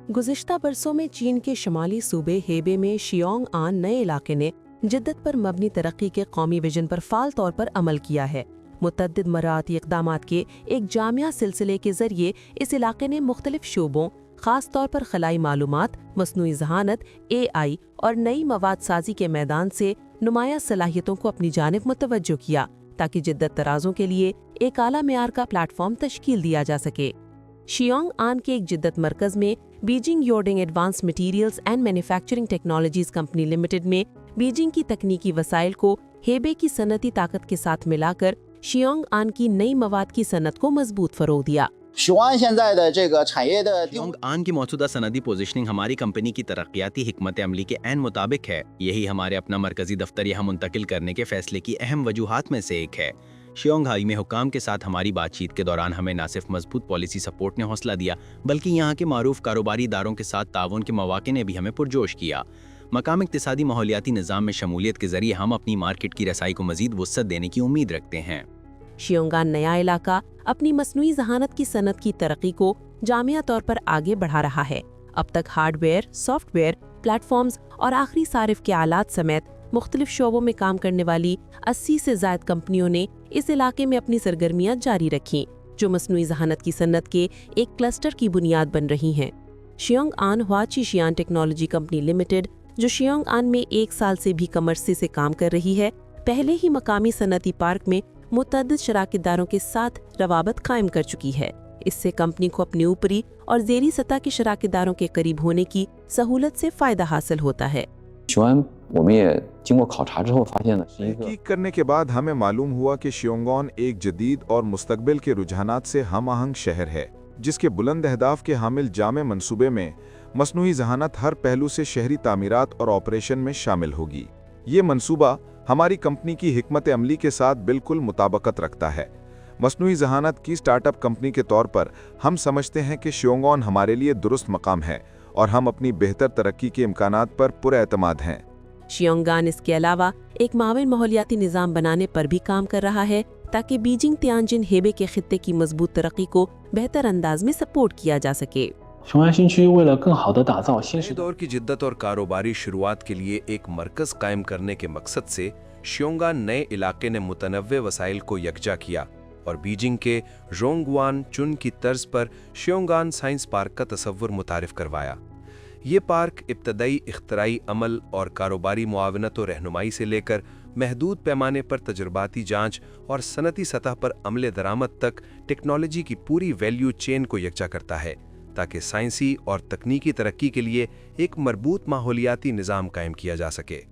गुज़िश्ता बरसों में चीन के शुमाली सूबे हेबे में शियोंग आन नए इलाके ने जिद्दत पर मबनी तरक्की के कौमी विजन पर फाल तौर पर अमल किया है। मुतअद्दिद मराती इक़दामात के एक जामिया सिलसिले के ज़रिए इस इलाके ने मुख्तलिफ शोबों, ख़ास तौर पर खलाई मालूमात, मसनूई ज़हानत, AI और नई मवाद साजी के मैदान से नुमाया सलाहियतों को अपनी जानिब मुतवज्जो किया, ताकि जिद्दत तराज़ों के लिए एक आला मेयार का प्लेटफॉर्म तश्कील दिया जा सके। शियोंग आन के एक जिद्दत मरकज़ में बीजिंग योर्डिंग advance materials and manufacturing technologies company limited में बीजिंग की तकनीकी वसाइल को हेबे की सनती ताकत के साथ मिलाकर शियोंग आन की नई मवाद की सनत को मजबूत फ़रोग़ दिया। शियोंग आन की मौजूदा सनदी पोजीशनिंग हमारी कंपनी की तरक्याती हिकमत अमली के ऐन मुताबिक है। यही हमारे अपना मरकजी दफ्तर यहाँ मुंतकिल करने के फैसले की अहम वजूहात में से एक है। शियोंग हाई में हुकाम के साथ हमारी बातचीत के दौरान हमें न सिर्फ मजबूत पॉलिसी सपोर्ट ने हौसला दिया, बल्कि यहाँ के मारूफ कारोबारी इदारों के साथ ताउन के मौके ने भी हमें पुरजोश किया। मकाम इक्तिसादी माहौलियाती निज़ाम में शमूलियत के जरिए हम अपनी मार्केट की रसाई को मजीद वुसअत देने की उम्मीद रखते हैं। शियोंग आन नया इलाका अपनी मसनूई ज़हानत की सनत की तरक्की को जामिया तौर पर आगे बढ़ा रहा है। अब तक हार्डवेयर, सॉफ्टवेयर, प्लेटफॉर्म्स और आखिरी सारिफ के आलात समेत मुख्तलिफ शोबों में काम करने वाली 80 से ज़ायद कंपनियों ने इस इलाके में अपनी सरगर्मियाँ जारी रखीं, जो मसनूई ज़हानत की सनत के एक क्लस्टर की बुनियाद बन रही हैं। शियोंग आन हुआची शियान टेक्नोलॉजी कंपनी लिमिटेड, जो शियोंग आन में 1 साल से भी कम अरसे से काम कर रही है, पहले ही मकामी सनती पार्क में मुतअद्दिद शराकतदारों के साथ रवाबत कायम कर चुकी है। इससे कंपनी को अपनी ऊपरी और ज़ेरी सतह के शराकतदारों के करीब होने की सहूलत से फ़ायदा हासिल होता है। तहकीक करने के बाद हमें मालूम हुआ कि शियोंगॉन एक जदीद और मुस्तकबिल के रुझानात से हम आहंग शहर है, जिसके बुलंद अहदाफ के हामिल जामे मंसूबे में मसनूई ज़हानत हर पहलू से शहरी तामीरात और ऑपरेशन में शामिल होगी। ये मंसूबा हमारी कंपनी की हिकमत अमली के साथ बिल्कुल मुताबकत रखता है। मसनूई ज़हानत की स्टार्टअप कंपनी के तौर पर हम समझते हैं कि शियोंगॉन हमारे लिए दुरुस्त मकाम है और हम अपनी बेहतर तरक्की के इम्कानात पर पुरएतमाद हैं। शियोंग आन इसके अलावा एक माविन माहौलियाती निज़ाम बनाने पर भी काम कर रहा है, ताकि बीजिंग तियानजिन हेबे के खित्ते की मजबूत तरक्की को बेहतर अंदाज में सपोर्ट किया जा सके। नए दौर की जिद्दत और कारोबारी शुरुआत के लिए एक मरकज़ कायम करने के मकसद से शियोंग आन नए इलाके ने मुतनव्वे वसाइल को यकजा किया और बीजिंग के रोंगवान चुन की तर्ज पर शियोंग आन साइंस पार्क का तसव्वुर मुतारिफ करवाया। ये पार्क इब्तदाई इख्तराई अमल और कारोबारी मुआवनत और रहनुमाई से लेकर महदूद पैमाने पर तजुर्बाती जांच और सनती सतह पर अमले दरामद तक टेक्नोलॉजी की पूरी वैल्यू चेन को यकजा करता है, ताकि साइंसी और तकनीकी तरक्की के लिए एक मरबूत माहौलियाती निज़ाम कायम किया जा सके।